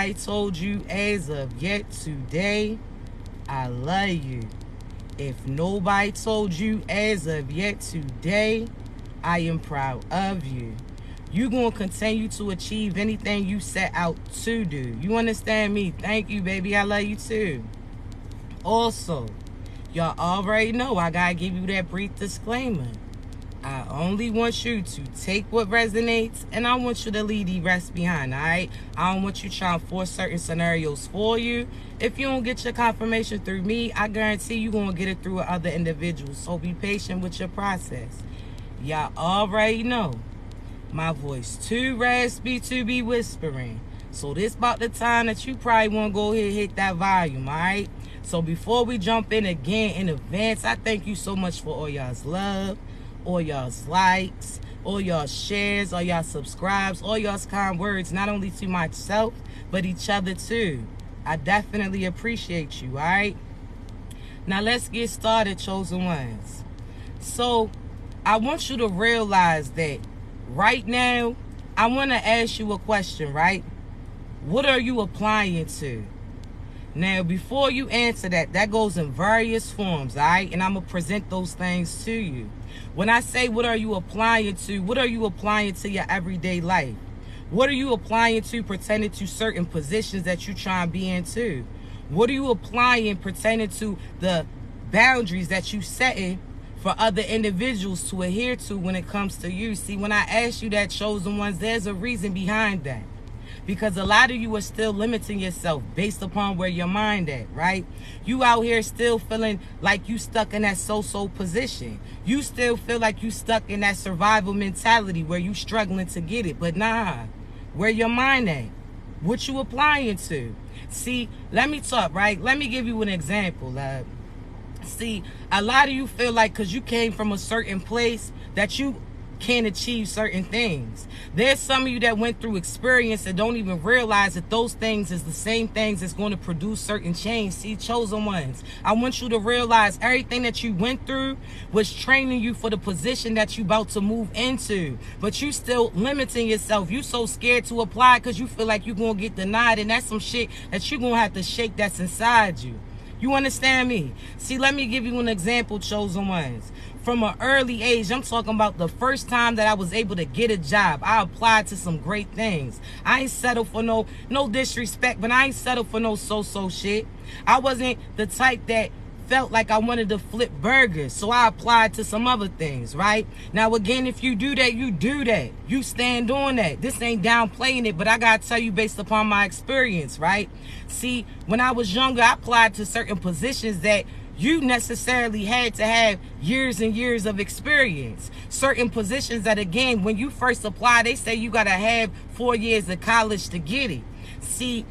nobody told you as of yet today, I love you. If nobody told you as of yet today, I am proud of you. You're going to continue to achieve anything you set out to do. You understand me? Thank you, baby. I love you too. Also, y'all already know I got to give you that brief disclaimer. I only want you to take what resonates, and I want you to leave the rest behind, all right? I don't want you trying to force certain scenarios for you. If you don't get your confirmation through me, I guarantee you're going to get it through other individuals. So be patient with your process. Y'all already know my voice too raspy to be whispering. So this about the time that you probably want to go ahead and hit that volume, all right? So before we jump in again in advance, I thank you so much for all y'all's love, all y'all's likes, all y'all's shares, all y'all subscribes, all y'all's kind words, not only to myself, but each other too. I definitely appreciate you, all right? Now let's get started, chosen ones. So I want you to realize that right now, I want to ask you a question, right? What are you applying to? Now, before you answer that, that goes in various forms, all right? And I'm going to present those things to you. When I say what are you applying to, what are you applying to your everyday life? What are you applying to pertaining to certain positions that you try and be into? What are you applying pertaining to the boundaries that you setting for other individuals to adhere to when it comes to you? See, when I ask you that, chosen ones, there's a reason behind that. Because a lot of you are still limiting yourself based upon where your mind at, right? You out here still feeling like you stuck in that so-so position. You still feel like you stuck in that survival mentality where you struggling to get it. But nah, where your mind at? What you applying to? See, let me talk, right? Let me give you an example, love. See, a lot of you feel like because you came from a certain place that you can't achieve certain things. There's some of you that went through experience and don't even realize that those things is the same things that's going to produce certain change. See, chosen ones, I want you to realize everything that you went through was training you for the position that you about to move into. But you still limiting yourself. You so scared to apply because you feel like you're going to get denied, and that's some shit that you're going to have to shake that's inside you. You understand me? See, let me give you an example, chosen ones. From an early age, I'm talking about the first time that I was able to get a job. I applied to some great things. I ain't settled for no disrespect, but I ain't settled for no so-so shit. I wasn't the type that felt like I wanted to flip burgers, so I applied to some other things, right? Now, again, if you do that, you do that. You stand on that. This ain't downplaying it, but I gotta tell you based upon my experience, right? See, when I was younger, I applied to certain positions that you necessarily had to have years and years of experience. Certain positions that, again, when you first apply, they say you got to have 4 years of college to get it. See,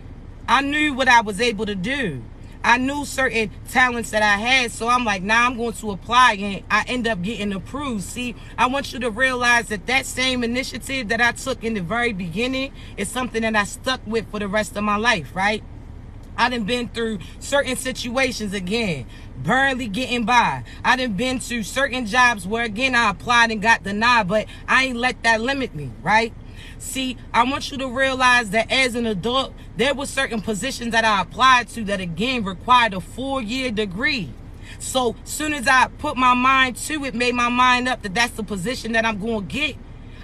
I knew what I was able to do. I knew certain talents that I had, so I'm like, nah, I'm going to apply, and I end up getting approved. See, I want you to realize that that same initiative that I took in the very beginning is something that I stuck with for the rest of my life, right? I done been through certain situations, again, barely getting by. I done been to certain jobs where, again, I applied and got denied, but I ain't let that limit me, right? See, I want you to realize that as an adult, there were certain positions that I applied to that, again, required a 4-year degree. So soon as I put my mind to it, made my mind up that that's the position that I'm going to get,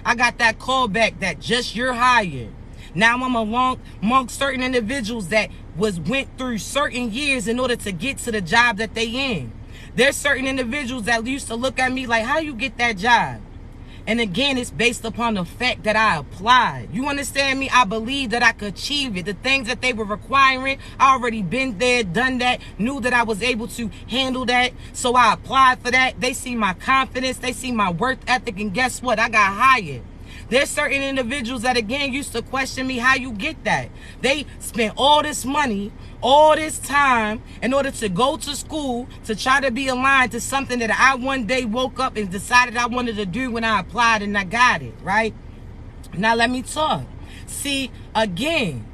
I got that call back that just you're hired. Now I'm among certain individuals that went through certain years in order to get to the job that they in. There's certain individuals that used to look at me like, how you get that job? And again, it's based upon the fact that I applied. You understand me? I believe that I could achieve it. The things that they were requiring, I already been there, done that, knew that I was able to handle that. So I applied for that. They see my confidence. They see my work ethic. And guess what? I got hired. There's certain individuals that, again, used to question me how you get that. They spent all this money, all this time in order to go to school to try to be aligned to something that I one day woke up and decided I wanted to do when I applied, and I got it, right? Now let me talk. See, again,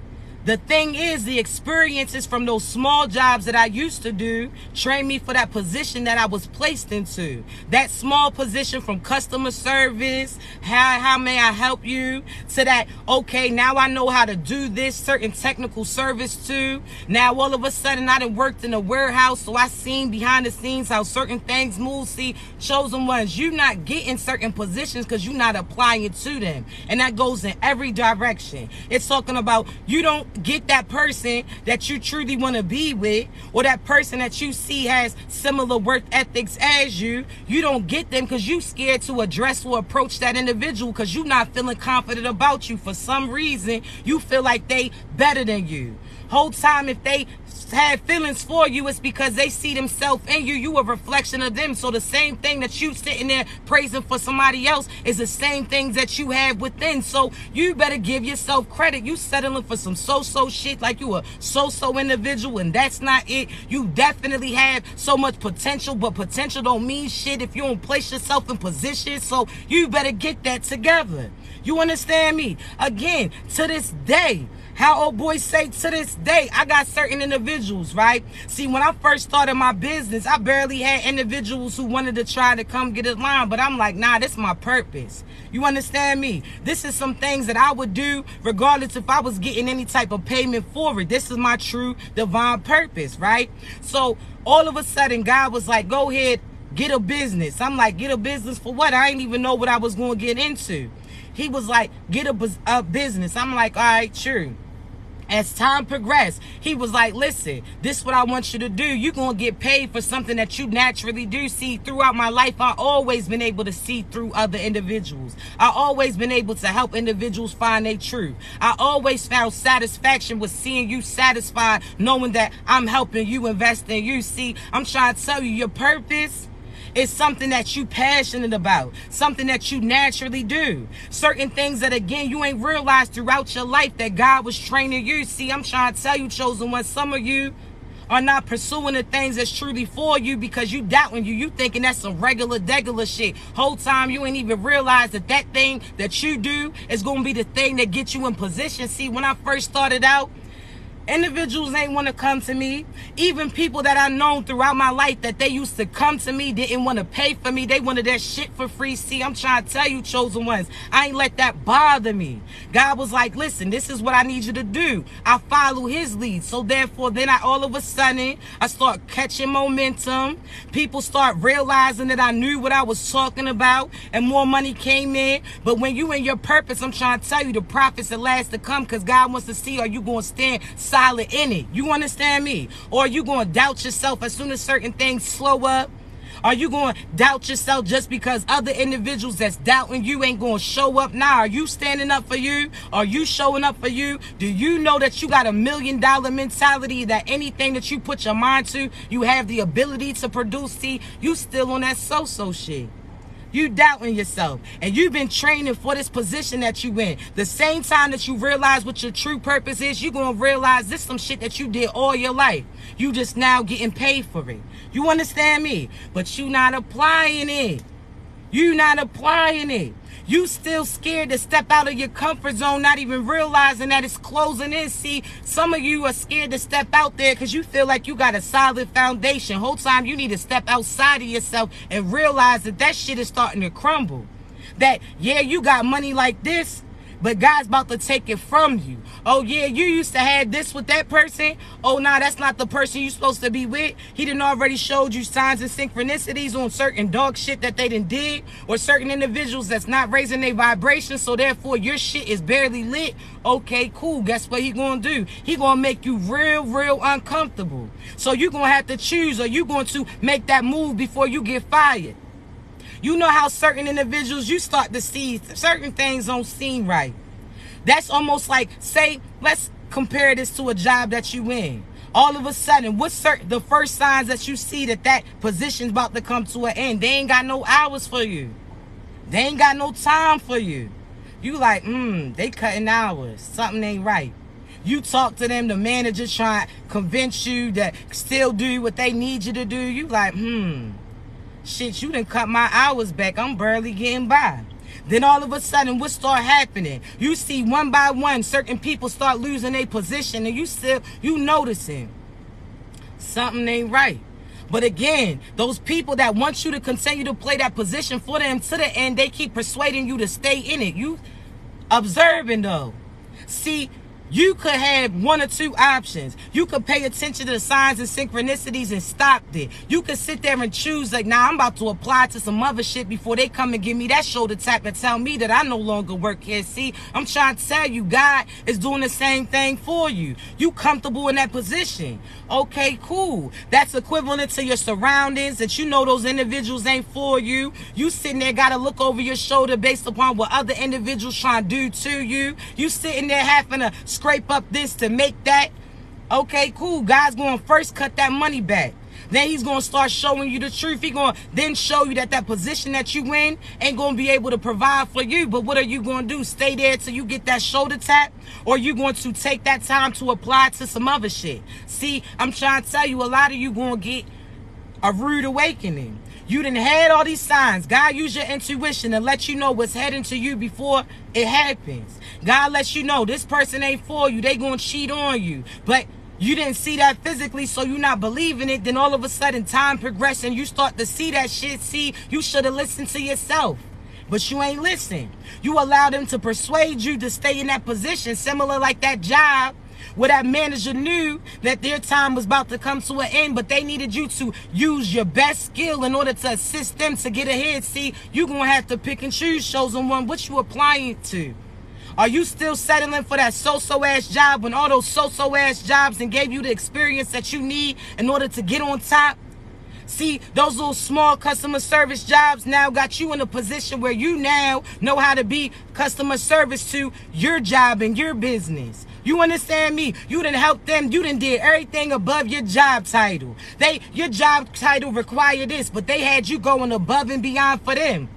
The thing is, the experiences from those small jobs that I used to do trained me for that position that I was placed into. That small position from customer service, how may I help you, to that, okay, now I know how to do this certain technical service too. Now all of a sudden I done worked in a warehouse, so I seen behind the scenes how certain things move. See, chosen ones, you not getting certain positions because you're not applying it to them. And that goes in every direction. It's talking about you don't get that person that you truly want to be with, or that person that you see has similar work ethics as you. You don't get them because you scared to address or approach that individual because you're not feeling confident about you. For some reason, you feel like they better than you. Whole time, if they have feelings for you, it's because they see themselves in you. You a reflection of them. So the same thing that you sitting there praising for somebody else is the same things that you have within. So you better give yourself credit. You settling for some so-so shit like you a so-so individual, and that's not it. You definitely have so much potential, but potential don't mean shit if you don't place yourself in position. So you better get that together. You understand me? Again, to this day, how old boys say, to this day, I got certain individuals, right? See, when I first started my business, I barely had individuals who wanted to try to come get in line, but I'm like, nah, this is my purpose. You understand me? This is some things that I would do regardless if I was getting any type of payment for it. This is my true divine purpose, right? So all of a sudden, God was like, go ahead, get a business. I'm like, get a business for what? I didn't even know what I was going to get into. He was like, get a business. I'm like, all right, sure. As time progressed, he was like, listen, this is what I want you to do. You're going to get paid for something that you naturally do. See, throughout my life, I always been able to see through other individuals. I always been able to help individuals find their truth. I always found satisfaction with seeing you satisfied, knowing that I'm helping you invest in you. See, I'm trying to tell you, your purpose is something that you passionate about, something that you naturally do. Certain things that, again, you ain't realized throughout your life that God was training you. See, I'm trying to tell you, chosen one, some of you are not pursuing the things that's truly for you because you doubting you. You thinking that's some degular shit. Whole time you ain't even realize that that thing that you do is going to be the thing that gets you in position. See, when I first started out, individuals ain't want to come to me. Even people that I known throughout my life that they used to come to me didn't want to pay for me. They wanted that shit for free. See, I'm trying to tell you, chosen ones, I ain't let that bother me. God was like, listen, this is what I need you to do. I follow his lead. So therefore, then all of a sudden, I start catching momentum. People start realizing that I knew what I was talking about, and more money came in. But when you in your purpose, I'm trying to tell you, the profits that last to come, because God wants to see, are you going to stand solid in it? You understand me? Or are you going to doubt yourself as soon as certain things slow up? Are you going to doubt yourself just because other individuals that's doubting you ain't going to show up? Now, are you standing up for you? Are you showing up for you? Do you know that you got $1 million mentality, that anything that you put your mind to, you have the ability to produce? See, you still on that so-so shit. You doubting yourself, and you've been training for this position that you in. The same time that you realize what your true purpose is, you're going to realize this some shit that you did all your life. You just now getting paid for it. You understand me? But you not applying it. You not applying it. You still scared to step out of your comfort zone, not even realizing that it's closing in. See, some of you are scared to step out there because you feel like you got a solid foundation. Whole time you need to step outside of yourself and realize that that shit is starting to crumble. That, yeah, you got money like this, but God's about to take it from you. Oh, yeah, you used to have this with that person. Oh, nah, that's not the person you're supposed to be with. He done already showed you signs and synchronicities on certain dog shit that they done did, or certain individuals that's not raising their vibration, so therefore your shit is barely lit. Okay, cool. Guess what he gonna do? He gonna make you real uncomfortable. So you gonna have to choose, or you going to make that move before you get fired. You know how certain individuals, you start to see certain things don't seem right. That's almost like, say, let's compare this to a job that you in. All of a sudden, what's the first signs that you see that that position's about to come to an end? They ain't got no hours for you. They ain't got no time for you. You like, they cutting hours. Something ain't right. You talk to them, the manager trying to convince you that still do what they need you to do. You like, shit, you done cut my hours back. I'm barely getting by. Then all of a sudden, what start happening? You see one by one, certain people start losing their position, and you noticing something ain't right. But again, those people that want you to continue to play that position for them to the end, they keep persuading you to stay in it. You observing though. See, you could have one or two options. You could pay attention to the signs and synchronicities and stop it. You could sit there and choose like, nah, I'm about to apply to some other shit before they come and give me that shoulder tap and tell me that I no longer work here. See, I'm trying to tell you, God is doing the same thing for you. You comfortable in that position. Okay, cool. That's equivalent to your surroundings, that you know those individuals ain't for you. You sitting there got to look over your shoulder based upon what other individuals trying to do to you. You sitting there having to scrape up this to make that. Okay, cool. God's going to first cut that money back. Then he's going to start showing you the truth. He's going to then show you that position that you in ain't going to be able to provide for you. But what are you going to do? Stay there till you get that shoulder tap? Or you going to take that time to apply to some other shit? See, I'm trying to tell you, a lot of you going to get a rude awakening. You done had all these signs. God use your intuition to let you know what's heading to you before it happens. God lets you know this person ain't for you. They gonna cheat on you. But you didn't see that physically, so you're not believing it. Then all of a sudden, time progresses and you start to see that shit. See, you should have listened to yourself. But you ain't listen. You allow them to persuade you to stay in that position, similar like that job where that manager knew that their time was about to come to an end, but they needed you to use your best skill in order to assist them to get ahead. See, you're going to have to pick and choose shows on one. What you applying to? Are you still settling for that so-so ass job when all those so-so ass jobs and gave you the experience that you need in order to get on top? See, those little small customer service jobs now got you in a position where you now know how to be customer service to your job and your business. You understand me? You done helped them. You done did everything above your job title. Your job title required this, but they had you going above and beyond for them.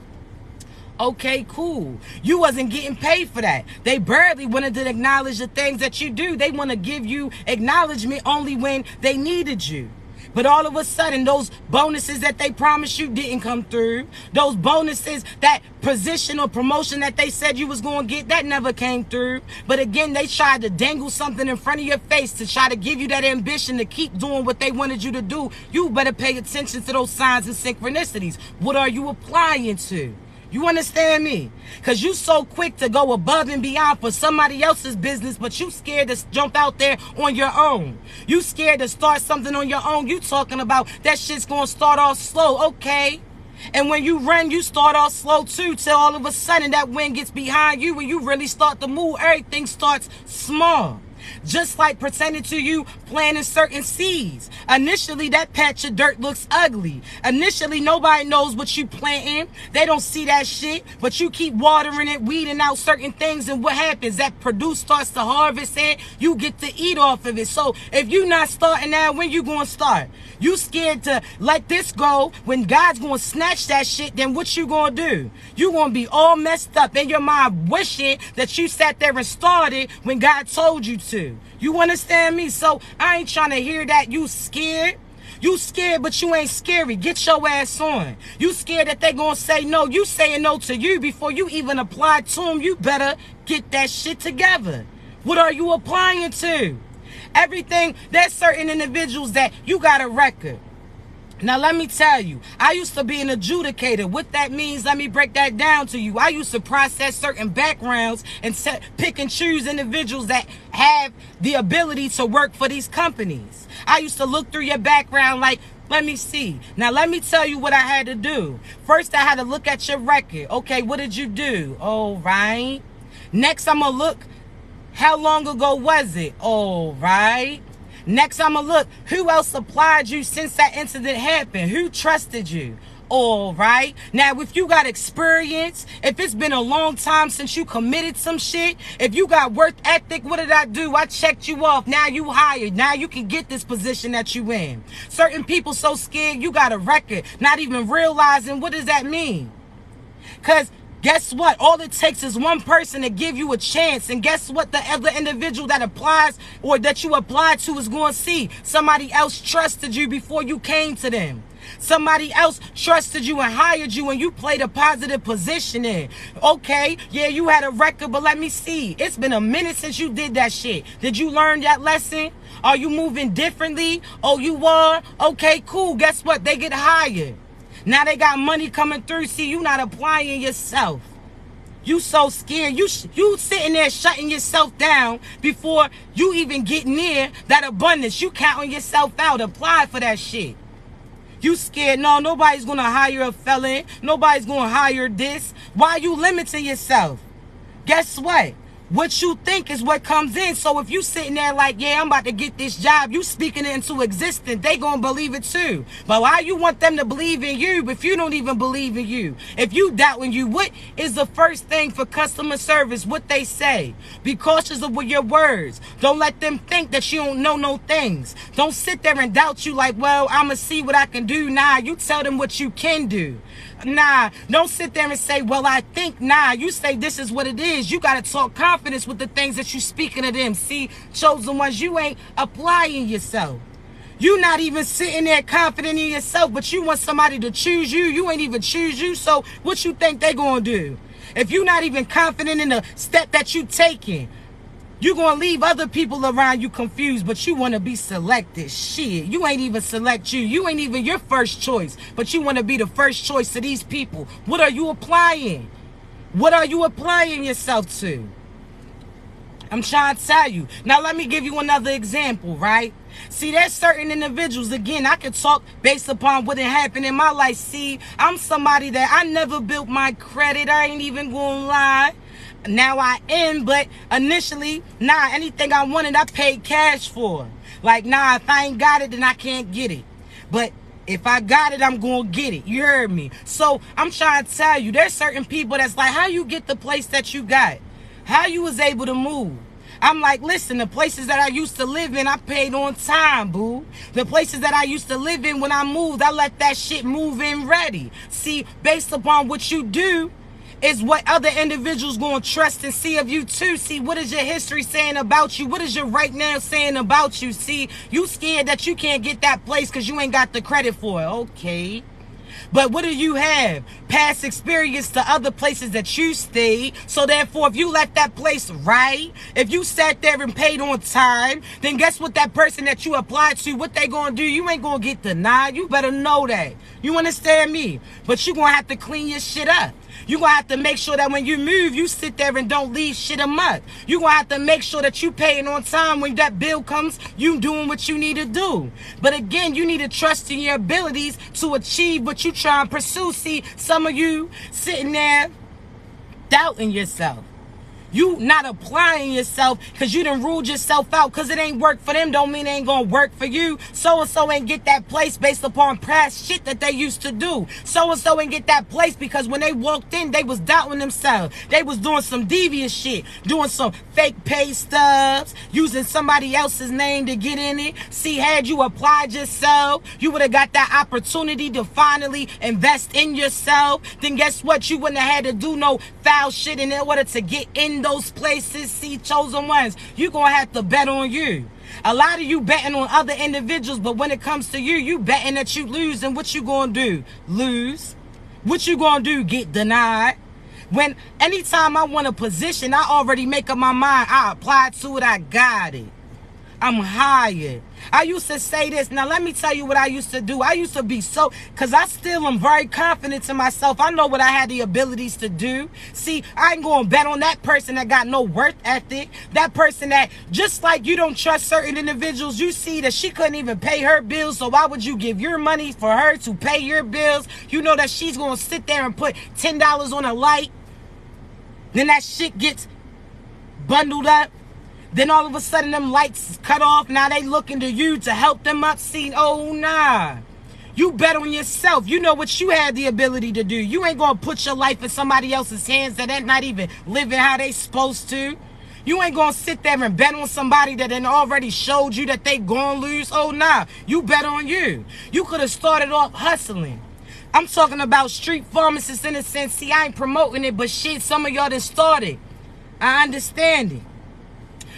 Okay, cool. You wasn't getting paid for that. They barely wanted to acknowledge the things that you do. They want to give you acknowledgement only when they needed you. But all of a sudden, those bonuses that they promised you didn't come through. Those bonuses, that position or promotion that they said you was going to get, that never came through. But again, they tried to dangle something in front of your face to try to give you that ambition to keep doing what they wanted you to do. You better pay attention to those signs and synchronicities. What are you applying to? You understand me? Because you so quick to go above and beyond for somebody else's business, but you scared to jump out there on your own. You scared to start something on your own. You talking about that shit's going to start off slow. Okay. And when you run, you start off slow too, till all of a sudden that wind gets behind you and you really start to move. Everything starts small. Just like pertaining to you planting certain seeds. Initially, that patch of dirt looks ugly. Initially, nobody knows what you planting. They don't see that shit, but you keep watering it, weeding out certain things, and what happens? That produce starts to harvest and you get to eat off of it. So if you not starting now, when you going to start? You scared to let this go when God's going to snatch that shit, then what you going to do? You going to be all messed up in your mind wishing that you sat there and started when God told you to. You understand me? So I ain't trying to hear that you scared. You scared, but you ain't scary. Get your ass on. You scared that they gonna say no. You saying no to you before you even apply to them. You better get that shit together. What are you applying to? Everything. There's certain individuals that you got a record. Now, let me tell you, I used to be an adjudicator. What that means, let me break that down to you. I used to process certain backgrounds and pick and choose individuals that have the ability to work for these companies. I used to look through your background like, let me see. Now, let me tell you what I had to do. First, I had to look at your record. Okay, what did you do? All right. Next, I'm going to look, how long ago was it? All right. Next, I'm going to look, who else applied you since that incident happened? Who trusted you? All right. Now, if you got experience, if it's been a long time since you committed some shit, if you got work ethic, what did I do? I checked you off. Now you hired. Now you can get this position that you in. Certain people so scared you got a record, not even realizing what does that mean? Because guess what? All it takes is one person to give you a chance. And guess what? The other individual that applies or that you apply to is going to see. Somebody else trusted you before you came to them. Somebody else trusted you and hired you and you played a positive position in. Okay, yeah, you had a record, but let me see. It's been a minute since you did that shit. Did you learn that lesson? Are you moving differently? Oh, you are? Okay, cool. Guess what? They get hired. Now they got money coming through. See, you not applying yourself. You so scared. You sitting there shutting yourself down before you even get near that abundance. You counting yourself out. Apply for that shit. You scared. No, nobody's going to hire a felon. Nobody's going to hire this. Why are you limiting yourself? Guess what? What you think is what comes in. So if you sitting there like, yeah, I'm about to get this job, you speaking it into existence, they gonna believe it too. But why you want them to believe in you if you don't even believe in you? If you doubt in you, what is the first thing for customer service? What they say. Be cautious of your words. Don't let them think that you don't know no things. Don't sit there and doubt you like, well, I'ma see what I can do. Nah, you tell them what you can do. Nah, don't sit there and say, well, I think. Nah, you say this is what it is. You got to talk confidence with the things that you speaking to them. See, chosen ones, you ain't applying yourself. You not even sitting there confident in yourself, but you want somebody to choose you. You ain't even choose you. So what you think they going to do? If you not even confident in the step that you taking, you going to leave other people around you confused, but you want to be selected. Shit, you ain't even select you. You ain't even your first choice, but you want to be the first choice to these people. What are you applying? What are you applying yourself to? I'm trying to tell you. Now, let me give you another example, right? See, there's certain individuals, again, I can talk based upon what happened in my life. See, I'm somebody that I never built my credit. I ain't even going to lie. Now I am, but initially, nah, anything I wanted, I paid cash for. Like, nah, if I ain't got it, then I can't get it. But if I got it, I'm going to get it. You heard me? So I'm trying to tell you, there's certain people that's like, how you get the place that you got? How you was able to move? I'm like, listen, the places that I used to live in, I paid on time, boo. The places that I used to live in, when I moved, I let that shit move in ready. See, based upon what you do, is what other individuals going to trust and see of you too. See, what is your history saying about you? What is your right now saying about you? See, you scared that you can't get that place because you ain't got the credit for it. Okay. But what do you have? Past experience to other places that you stayed. So therefore, if you let that place right, if you sat there and paid on time, then guess what? That person that you applied to, what they gonna do? You ain't gonna get denied. You better know that. You understand me? But you gonna have to clean your shit up. You're going to have to make sure that when you move, you sit there and don't leave shit amok. You're going to have to make sure that you paying on time. When that bill comes, you doing what you need to do. But again, you need to trust in your abilities to achieve what you try and pursue. See, some of you sitting there doubting yourself. You not applying yourself because you done ruled yourself out because it ain't work for them. Don't mean it ain't going to work for you. So-and-so ain't get that place based upon past shit that they used to do. So-and-so ain't get that place because when they walked in, they was doubting themselves. They was doing some devious shit. Doing some fake pay stubs. Using somebody else's name to get in it. See, had you applied yourself, you would have got that opportunity to finally invest in yourself. Then guess what? You wouldn't have had to do no foul shit in order to get in those places. See, chosen ones, you're gonna have to bet on you. A lot of you betting on other individuals, but when it comes to you, you betting that you lose. And what you gonna do? Lose. What you gonna do? Get denied. When anytime I want a position, I already make up my mind. I apply to it. I got it. I'm hired. I used to say this. Now, let me tell you what I used to do. I used to be so, because I still am very confident in myself. I know what I had the abilities to do. See, I ain't going to bet on that person that got no work ethic. That person that, just like you don't trust certain individuals, you see that she couldn't even pay her bills. So why would you give your money for her to pay your bills? You know that she's going to sit there and put $10 on a light. Then that shit gets bundled up. Then all of a sudden them lights cut off. Now they looking to you to help them up. See, oh nah. You bet on yourself. You know what you had the ability to do. You ain't gonna put your life in somebody else's hands that ain't not even living how they supposed to. You ain't gonna sit there and bet on somebody that then already showed you that they gonna lose. Oh nah. You bet on you. You could have started off hustling. I'm talking about street pharmacists in a sense. See, I ain't promoting it, but shit, some of y'all done started. I understand it.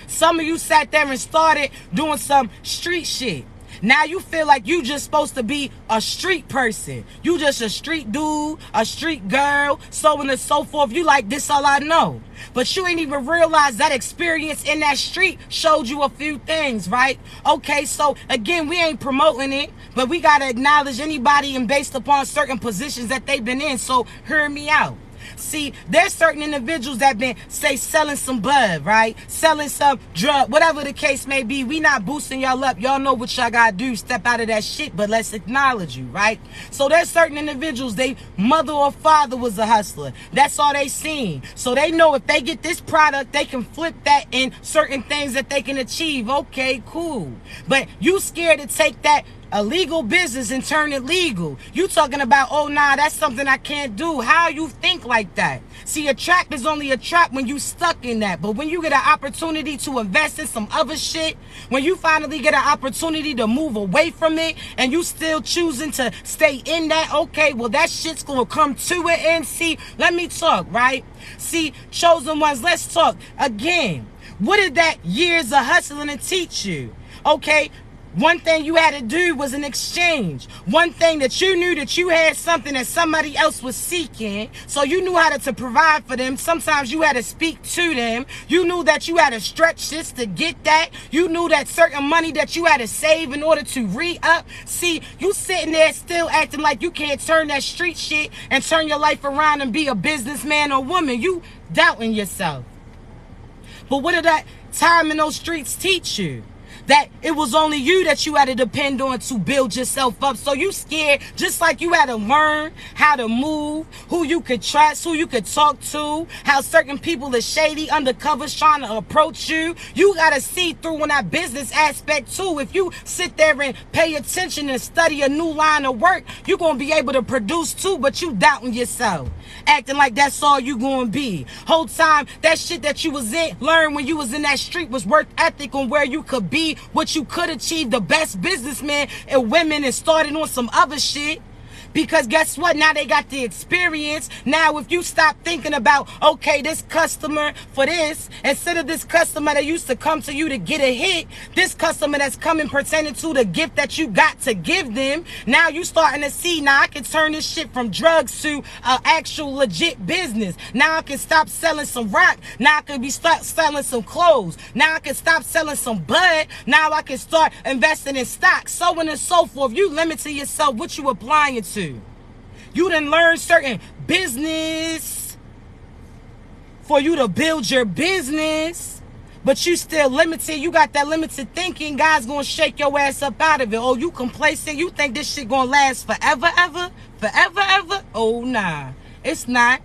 Some of you sat there and started doing some street shit. Now you feel like you just supposed to be a street person. You just a street dude, a street girl, so on and so forth. You like, this all I know. But you ain't even realize that experience in that street showed you a few things, right? Okay, so again, we ain't promoting it, but we got to acknowledge anybody and based upon certain positions that they've been in. So hear me out. See, there's certain individuals that been, say, selling some bud, right? Selling some drug, whatever the case may be. We not boosting y'all up. Y'all know what y'all gotta do. Step out of that shit, but let's acknowledge you, right? So there's certain individuals, they mother or father was a hustler. That's all they seen. So they know if they get this product, they can flip that in certain things that they can achieve. Okay, cool. But you scared to take that illegal business and turn it legal. You talking about, oh nah, that's something I can't do. How you think like that? See, a trap is only a trap when you stuck in that. But when you get an opportunity to invest in some other shit, when you finally get an opportunity to move away from it and you still choosing to stay in that, okay, well that shit's gonna come to it. And see, let me talk, right? See, chosen ones, let's talk again. What did that years of hustling to teach you? Okay, one thing you had to do was an exchange. One thing that you knew that you had something that somebody else was seeking. So you knew how to provide for them. Sometimes you had to speak to them. You knew that you had to stretch this to get that. You knew that certain money that you had to save in order to re-up. See, you sitting there still acting like you can't turn that street shit and turn your life around and be a businessman or woman. You doubting yourself. But what did that time in those streets teach you? That it was only you that you had to depend on to build yourself up. So you scared, just like you had to learn how to move, who you could trust, who you could talk to, how certain people are shady, undercovers trying to approach you. You got to see through on that business aspect too. If you sit there and pay attention and study a new line of work, you're going to be able to produce too, but you doubting yourself. Acting like that's all you going to be. Whole time, that shit that you was in, learned when you was in that street was work ethic on where you could be, what you could achieve, the best businessmen and women, and starting on some other shit. Because guess what? Now they got the experience. Now if you stop thinking about, okay, this customer for this, instead of this customer that used to come to you to get a hit, this customer that's coming pertaining to the gift that you got to give them, now you starting to see, now I can turn this shit from drugs to actual legit business. Now I can stop selling some rock. Now I can start selling some clothes. Now I can stop selling some bud. Now I can start investing in stocks, so on and so forth. You limit to yourself what you applying it to. You done learn certain business for you to build your business, but you still limited. You got that limited thinking. God's gonna shake your ass up out of it. Oh, you complacent? You think this shit gonna last forever, ever? Forever, ever? Oh, nah. It's not.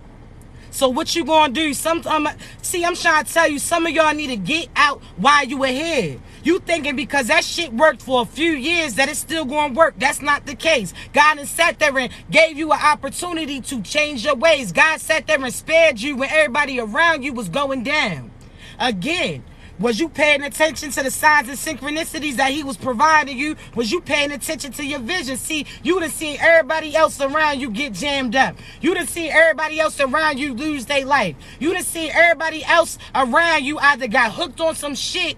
So what you gonna do? See, I'm trying to tell you, some of y'all need to get out while you ahead. You thinking because that shit worked for a few years that it's still gonna work. That's not the case. God has sat there and gave you an opportunity to change your ways. God sat there and spared you when everybody around you was going down. Again, was you paying attention to the signs and synchronicities that he was providing you? Was you paying attention to your vision? See, you done seen everybody else around you get jammed up. You done seen everybody else around you lose their life. You done seen everybody else around you either got hooked on some shit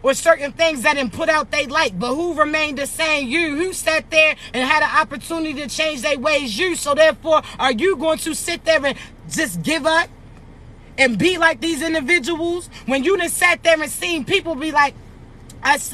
or certain things that didn't put out their light. But who remained the same? You. Who sat there and had an opportunity to change their ways? You. So therefore, are you going to sit there and just give up and be like these individuals when you done sat there and seen people be like,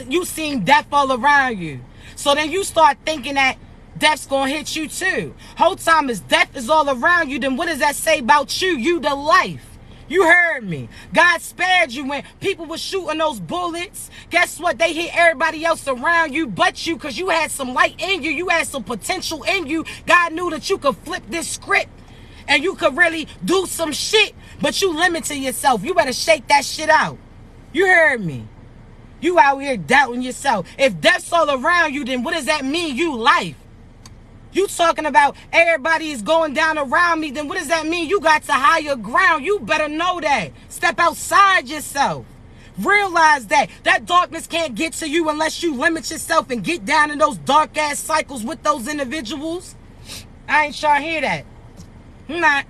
you seen death all around you? So then you start thinking that death's gonna hit you too. Whole time is death is all around you, then what does that say about you? You the life. You heard me. God spared you when people were shooting those bullets. Guess what? They hit everybody else around you but you, because you had some light in you. You had some potential in you. God knew that you could flip this script and you could really do some shit, but you limited yourself. You better shake that shit out. You heard me. You out here doubting yourself. If death's all around you, then what does that mean? You life. You talking about everybody is going down around me, then what does that mean? You got to higher ground. You better know that. Step outside yourself. Realize that darkness can't get to you unless you limit yourself and get down in those dark ass cycles with those individuals. I ain't trying to hear that. I'm not.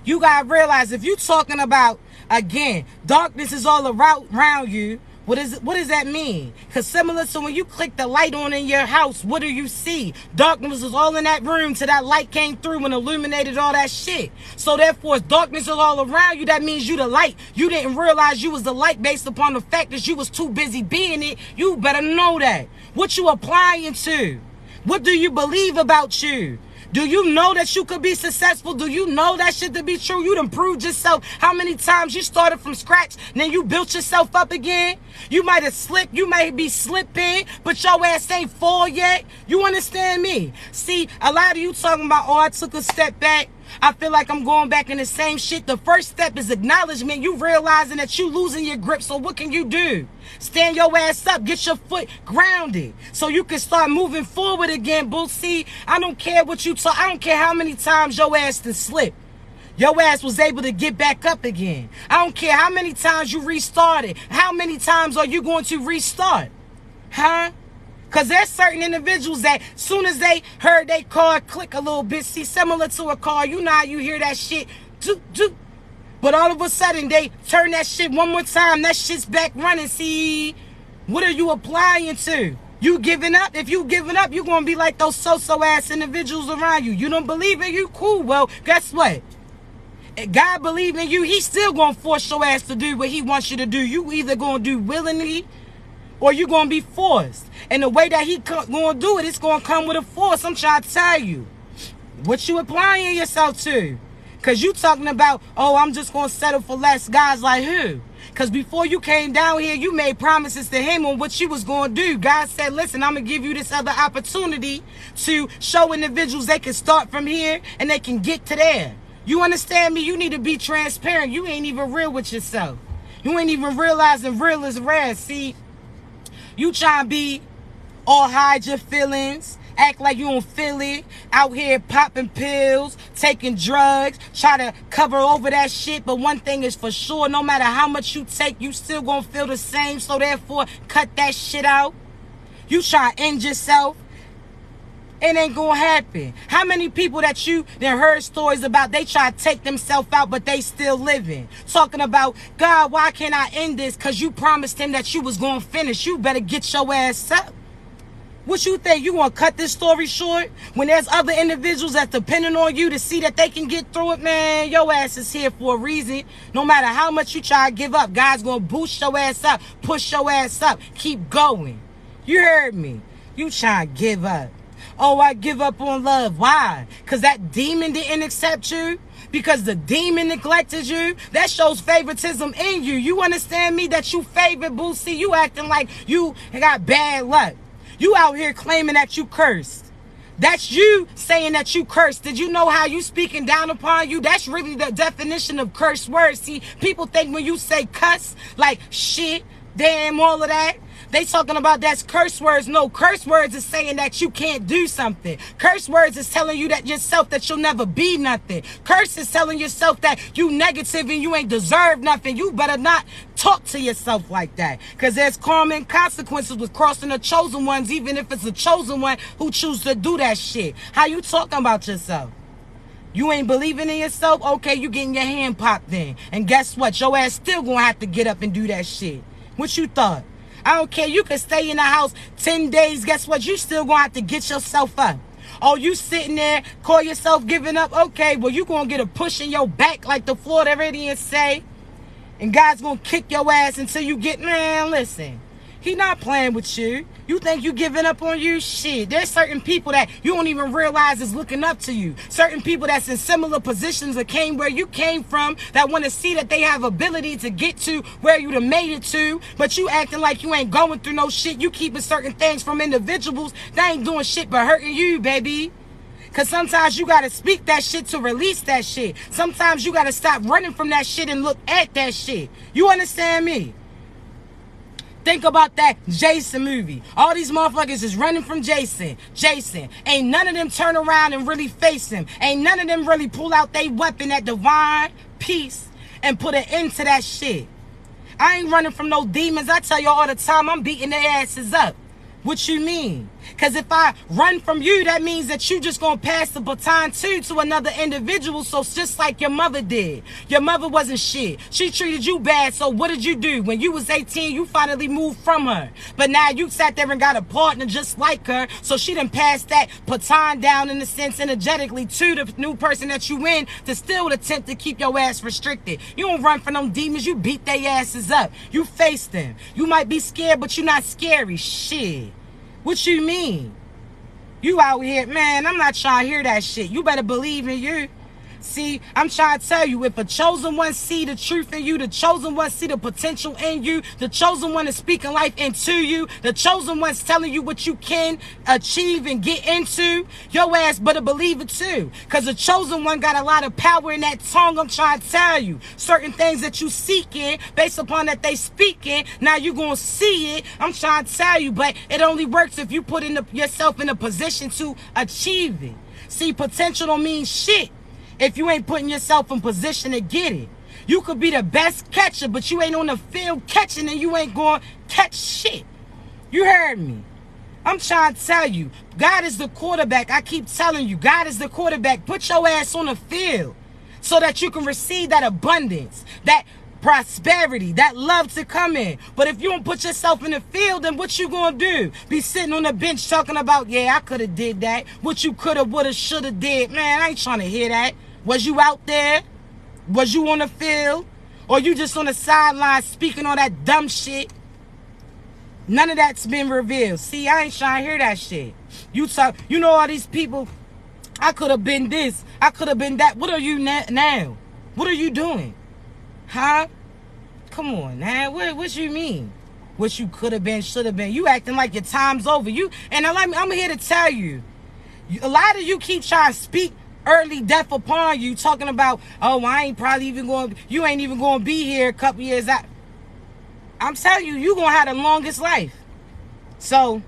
You gotta realize if you talking about, again, darkness is all around you, What does that mean? Because similar to when you click the light on in your house, what do you see? Darkness was all in that room till that light came through and illuminated all that shit. So therefore, if darkness is all around you, that means you the light. You didn't realize you was the light based upon the fact that you was too busy being it. You better know that. What you applying to? What do you believe about you? Do you know that you could be successful? Do you know that shit to be true? You done proved yourself. How many times you started from scratch and then you built yourself up again? You might have slipped. You may be slipping, but your ass ain't fall yet. You understand me? See, a lot of you talking about, oh, I took a step back. I feel like I'm going back in the same shit. The first step is acknowledgement. You realizing that you losing your grip. So what can you do? Stand your ass up. Get your foot grounded so you can start moving forward again, boo. See, I don't care what you talk. I don't care how many times your ass to slip. Your ass was able to get back up again. I don't care how many times you restarted. How many times are you going to restart? Huh? Because there's certain individuals that soon as they heard their car click a little bit, see, similar to a car, you know how you hear that shit, doop, doop. But all of a sudden, they turn that shit one more time, that shit's back running. See, what are you applying to? You giving up? If you giving up, you're going to be like those so-so ass individuals around you. You don't believe in you? Cool. Well, guess what? If God believe in you, he's still going to force your ass to do what he wants you to do. You either going to do willingly or you're going to be forced. And the way that he going to do it, it's going to come with a force. I'm trying to tell you. What you applying yourself to? Because you talking about, oh, I'm just going to settle for less. Guys like who? Because before you came down here, you made promises to him on what you was going to do. God said, listen, I'm going to give you this other opportunity to show individuals they can start from here and they can get to there. You understand me? You need to be transparent. You ain't even real with yourself. You ain't even realizing real is rare. See, you trying to be all hide your feelings, act like you don't feel it, out here popping pills, taking drugs, try to cover over that shit. But one thing is for sure, no matter how much you take, you still gonna feel the same. So therefore, cut that shit out. You try to end yourself. It ain't gonna happen. How many people that you done heard stories about, they try to take themselves out, but they still living? Talking about, God, why can't I end this? Because you promised him that you was gonna finish. You better get your ass up. What you think? You gonna cut this story short? When there's other individuals that's depending on you to see that they can get through it, man, your ass is here for a reason. No matter how much you try to give up, God's gonna boost your ass up, push your ass up, keep going. You heard me. You trying to give up. Oh, I give up on love. Why? Because that demon didn't accept you? Because the demon neglected you? That shows favoritism in you. You understand me? That you favor Boosie. You acting like you got bad luck. You out here claiming that you cursed. That's you saying that you cursed. Did you know how you speaking down upon you? That's really the definition of curse words. See, people think when you say cuss, like shit, damn, all of that, they talking about that's curse words. No, curse words is saying that you can't do something. Curse words is telling you that yourself that you'll never be nothing. Curse is telling yourself that you negative and you ain't deserve nothing. You better not talk to yourself like that. Because there's karma and consequences with crossing the chosen ones, even if it's a chosen one who choose to do that shit. How you talking about yourself? You ain't believing in yourself? Okay, you getting your hand popped in. And guess what? Your ass still gonna have to get up and do that shit. What you thought? I don't care. You can stay in the house 10 days. Guess what? You still going to have to get yourself up. Oh, you sitting there, call yourself giving up? Okay, well, you going to get a push in your back like the Floridians say. And God's going to kick your ass until you get, man, listen. He not playing with you. You think you giving up on you? Shit. There's certain people that you don't even realize is looking up to you. Certain people that's in similar positions that came where you came from that want to see that they have ability to get to where you done made it to. But you acting like you ain't going through no shit. You keeping certain things from individuals that ain't doing shit but hurting you, baby. Because sometimes you got to speak that shit to release that shit. Sometimes you got to stop running from that shit and look at that shit. You understand me? Think about that Jason movie. All these motherfuckers is running from Jason. Ain't none of them turn around and really face him. Ain't none of them really pull out their weapon at divine peace and put an end to that shit. I ain't running from no demons. I tell y'all all the time, I'm beating their asses up. What you mean? Because if I run from you, that means that you just gonna pass the baton to another individual. So it's just like your mother did. Your mother wasn't shit. She treated you bad. So what did you do? When you was 18, you finally moved from her. But now you sat there and got a partner just like her. So she done passed that baton down, in a sense, energetically to the new person that you in, to still attempt to keep your ass restricted. You don't run from them demons. You beat their asses up. You face them. You might be scared, but you're not scary. Shit. What you mean? You out here, man, I'm not trying to hear that shit. You better believe in you. See, I'm trying to tell you, if a chosen one see the truth in you, the chosen one see the potential in you, the chosen one is speaking life into you, the chosen one's telling you what you can achieve and get into, your ass better believe it too. Because the chosen one got a lot of power in that tongue. I'm trying to tell you. Certain things that you seeking, based upon that they speaking, now you going to see it. I'm trying to tell you, but it only works if you put yourself in a position to achieve it. See, potential don't mean shit if you ain't putting yourself in position to get it. You could be the best catcher, but you ain't on the field catching, and you ain't going to catch shit. You heard me. I'm trying to tell you, God is the quarterback. I keep telling you, God is the quarterback. Put your ass on the field so that you can receive that abundance, that prosperity, that love to come in. But if you don't put yourself in the field, then what you gonna do? Be sitting on the bench talking about, yeah, I could have did that. What you could have, would have, should have did. Man, I ain't trying to hear that. Was you out there? Was you on the field? Or you just on the sideline speaking all that dumb shit? None of that's been revealed. See, I ain't trying to hear that shit. You know all these people, I could have been this, I could have been that. What are you now? What are you doing? Huh? Come on, man. What you mean? What you could have been, should have been. You acting like your time's over. I'm here to tell you, a lot of you keep trying to speak early death upon you, talking about, oh, I ain't probably even going, you ain't even going to be here a couple years out. I'm telling you, you going to have the longest life. So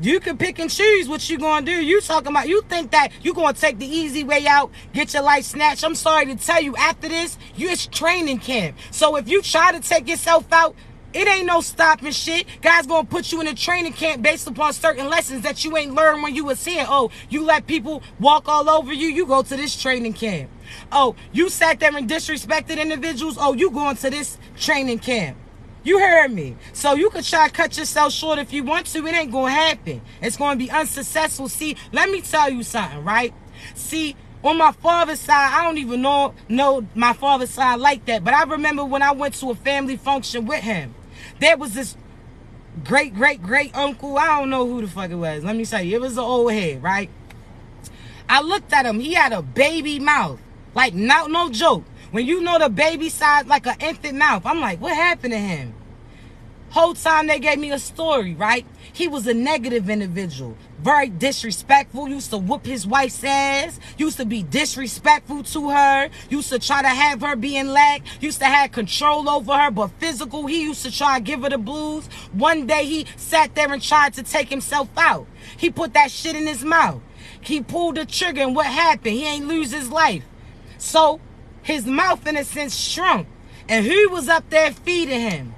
you can pick and choose what you going to do. You talking about, you think that you going to take the easy way out, get your life snatched. I'm sorry to tell you, after this, it's training camp. So if you try to take yourself out, it ain't no stopping shit. God's going to put you in a training camp based upon certain lessons that you ain't learned when you was here. Oh, you let people walk all over you. You go to this training camp. Oh, you sat there and disrespected individuals. Oh, you going to this training camp. You heard me. So you could try to cut yourself short if you want to. It ain't going to happen. It's going to be unsuccessful. See, let me tell you something, right? See, on my father's side, I don't even know my father's side like that. But I remember when I went to a family function with him, there was this great uncle. I don't know who the fuck it was. Let me tell you, it was an old head, right? I looked at him. He had a baby mouth. Like, no joke. When you know the baby size, like an infant mouth, I'm like, what happened to him? Whole time they gave me a story, right? He was a negative individual, very disrespectful, used to whoop his wife's ass, used to be disrespectful to her, used to try to have her be in lack, used to have control over her, but physical, he used to try to give her the blues. One day he sat there and tried to take himself out. He put that shit in his mouth. He pulled the trigger, and what happened? He ain't lose his life. So his mouth, in a sense, shrunk. And who was up there feeding him?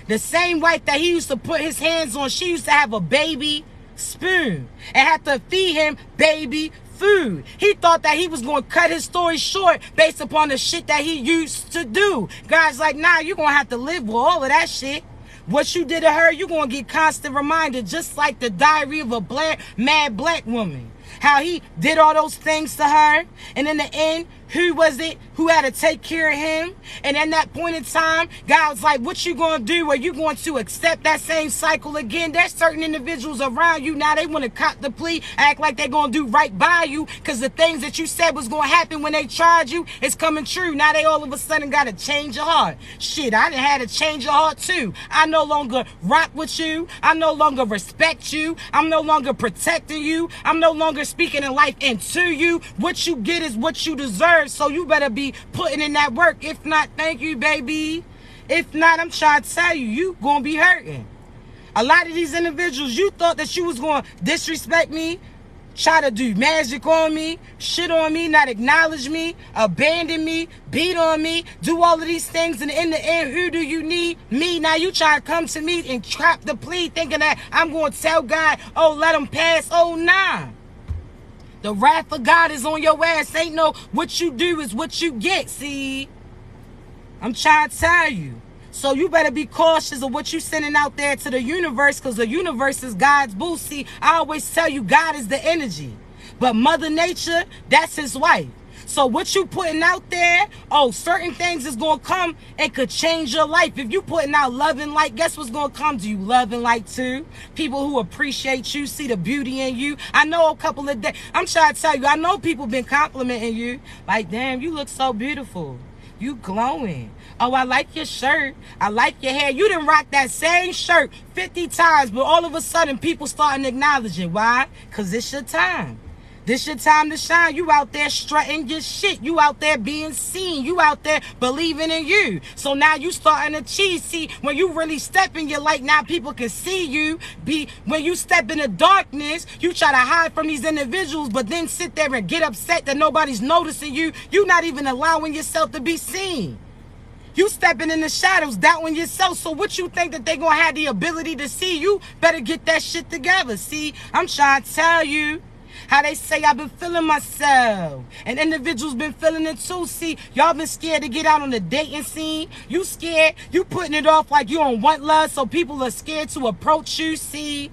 The same wife that he used to put his hands on, she used to have a baby spoon and had to feed him baby food. He thought that he was going to cut his story short based upon the shit that he used to do. God's like, nah, you're going to have to live with all of that shit. What you did to her, you're going to get constant reminder, just like the diary of a mad black woman. How he did all those things to her, and in the end, who was it who had to take care of him? And in that point in time, God was like, what you going to do? Are you going to accept that same cycle again? There's certain individuals around you now, they want to cop the plea, act like they're going to do right by you, because the things that you said was going to happen when they tried you, it's coming true. Now they all of a sudden got to change your heart. Shit, I done had to change your heart too. I no longer rock with you. I no longer respect you. I'm no longer protecting you. I'm no longer speaking in life into you. What you get is what you deserve. So you better be putting in that work. If not, thank you, baby. If not, I'm trying to tell you, you gonna be hurting. A lot of these individuals, you thought that you was gonna disrespect me, try to do magic on me, shit on me, not acknowledge me, abandon me, beat on me, do all of these things, and in the end, who do you need? Me. Now you try to come to me and trap the plea thinking that I'm going to tell God, oh, let him pass. Oh, nah. The wrath of God is on your ass. Ain't no what you do is what you get, see? I'm trying to tell you. So you better be cautious of what you sending out there to the universe, because the universe is God's boo. See, I always tell you God is the energy. But Mother Nature, that's his wife. So what you putting out there, oh, certain things is going to come and could change your life. If you putting out love and light, guess what's going to come to you? Love and light too. People who appreciate you, see the beauty in you. I know a couple of days, I'm trying to tell you, I know people been complimenting you. Like, damn, you look so beautiful. You glowing. Oh, I like your shirt. I like your hair. You done rock that same shirt 50 times, but all of a sudden people starting to acknowledge it. Why? Because it's your time. This your time to shine. You out there strutting your shit. You out there being seen. You out there believing in you. So now you starting to cheese. See, when you really step in your light, now people can see you. When you step in the darkness, you try to hide from these individuals, but then sit there and get upset that nobody's noticing you. You not even allowing yourself to be seen. You stepping in the shadows, doubting yourself. So what you think that they gonna have the ability to see? You better get that shit together. See, I'm trying to tell you. How they say I've been feeling myself. And individuals been feeling it too. See, y'all been scared to get out on the dating scene. You scared. You putting it off like you on want love, so people are scared to approach you. See,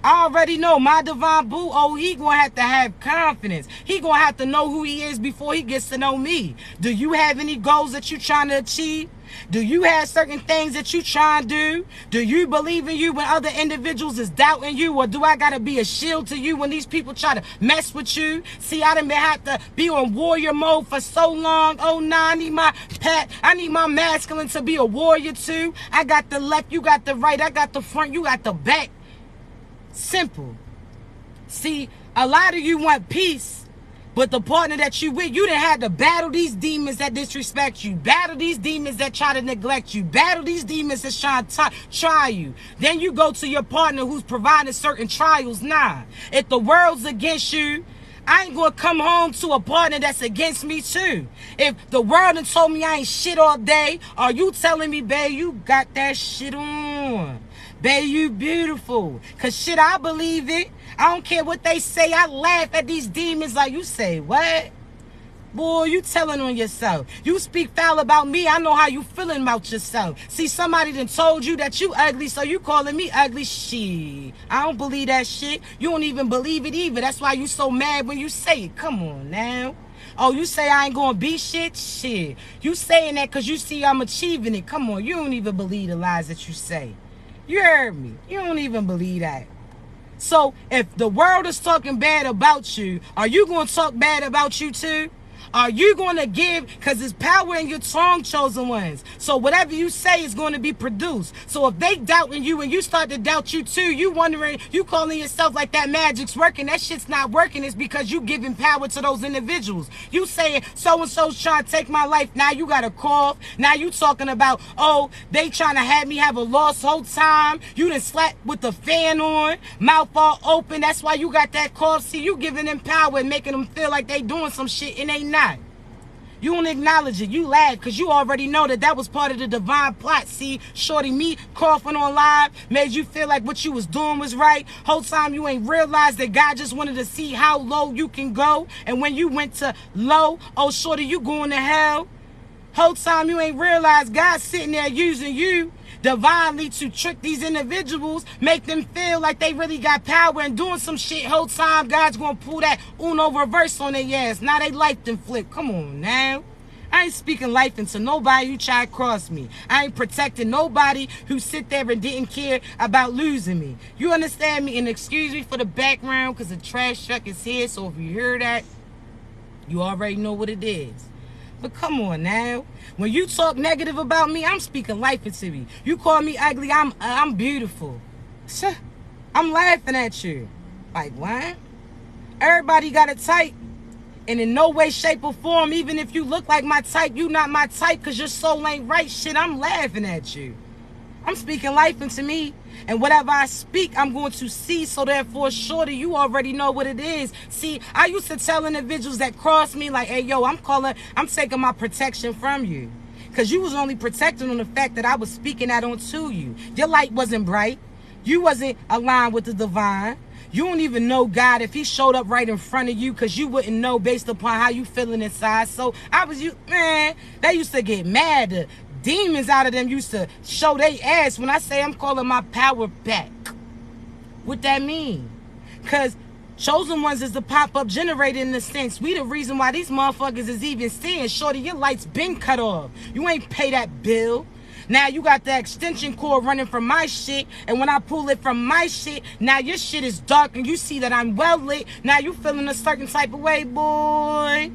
I already know my divine boo. Oh, he gonna have confidence. He gonna have to know who he is before he gets to know me. Do you have any goals that you trying to achieve? Do you have certain things that you trying to do? Do you believe in you when other individuals is doubting you? Or do I got to be a shield to you when these people try to mess with you? See, I done been have to be on warrior mode for so long. Oh, nah, I need my pet. I need my masculine to be a warrior too. I got the left, you got the right. I got the front, you got the back. Simple. See, a lot of you want peace. But the partner that you with, you done had to battle these demons that disrespect you. Battle these demons that try to neglect you. Battle these demons that's trying to try you. Then you go to your partner who's providing certain trials. Nah, if the world's against you, I ain't gonna come home to a partner that's against me too. If the world done told me I ain't shit all day, are you telling me, babe, you got that shit on? Babe, you beautiful. Cause shit, I believe it. I don't care what they say. I laugh at these demons like, you say what? Boy, you telling on yourself. You speak foul about me, I know how you feeling about yourself. See, somebody done told you that you ugly, so you calling me ugly. Shit, I don't believe that shit. You don't even believe it either. That's why you so mad when you say it. Come on now. Oh, you say I ain't gonna be shit? Shit. You saying that because you see I'm achieving it. Come on, you don't even believe the lies that you say. You heard me. You don't even believe that. So if the world is talking bad about you, are you going to talk bad about you too? Are you going to give? Because there's power in your tongue, chosen ones. So whatever you say is going to be produced. So if they doubting you and you start to doubt you too, you wondering, you calling yourself like that magic's working. That shit's not working. It's because you giving power to those individuals. You saying so-and-so's trying to take my life. Now you got a cough. Now you talking about, oh, they trying to have me have a lost whole time. You done slept with the fan on, mouth all open. That's why you got that cough. See, you giving them power and making them feel like they doing some shit and they not. You don't acknowledge it. You laugh because you already know that that was part of the divine plot. See, shorty, me coughing on live made you feel like what you was doing was right. Whole time you ain't realized that God just wanted to see how low you can go. And when you went to low, oh, shorty, you going to hell. Whole time you ain't realized God's sitting there using you divinely to trick these individuals, make them feel like they really got power and doing some shit. Whole time God's gonna pull that Uno reverse on their ass. Now they life done flip. Come on now. I ain't speaking life into nobody who try to cross me. I ain't protecting nobody who sit there and didn't care about losing me. You understand me? And excuse me for the background because the trash truck is here. So if you hear that, you already know what it is. But come on now. When you talk negative about me, I'm speaking life into me. You call me ugly, I'm beautiful. I'm laughing at you. Like, what? Everybody got a type. And in no way, shape, or form, even if you look like my type, you not my type because your soul ain't right. Shit, I'm laughing at you. I'm speaking life into me. And whatever I speak, I'm going to see. So therefore, shorty, you already know what it is. See, I used to tell individuals that cross me like, hey, yo, I'm taking my protection from you. Because you was only protecting on the fact that I was speaking that onto you. Your light wasn't bright. You wasn't aligned with the divine. You don't even know God if he showed up right in front of you, because you wouldn't know based upon how you feeling inside. So man, they used to get mad. The demons out of them used to show their ass when I say I'm calling my power back. What that mean? Because chosen ones is the pop-up generator in the sense. We the reason why these motherfuckers is even seeing. Shorty, your lights been cut off. You ain't pay that bill. Now you got the extension cord running from my shit, and when I pull it from my shit, now your shit is dark and you see that I'm well lit. Now you feeling a certain type of way, boy.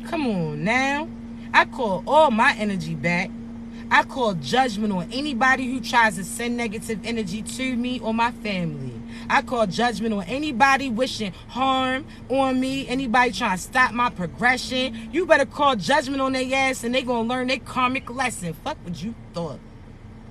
Come on now. I call all my energy back. I call judgment on anybody who tries to send negative energy to me or my family. I call judgment on anybody wishing harm on me, anybody trying to stop my progression. You better call judgment on their ass and they gonna learn their karmic lesson. Fuck what you thought.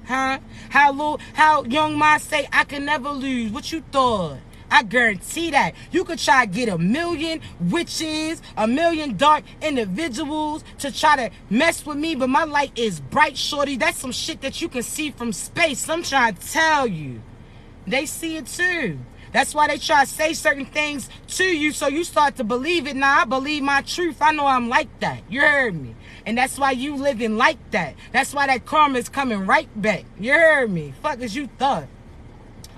Huh? How young minds say I can never lose. What you thought? I guarantee that. You could try to get 1 million witches, 1 million dark individuals to try to mess with me, but my light is bright, shorty. That's some shit that you can see from space. I'm trying to tell you. They see it too. That's why they try to say certain things to you so you start to believe it. Now I believe my truth. I know I'm like that. You heard me. And that's why you living like that. That's why that karma is coming right back. You heard me. Fuck as you thought.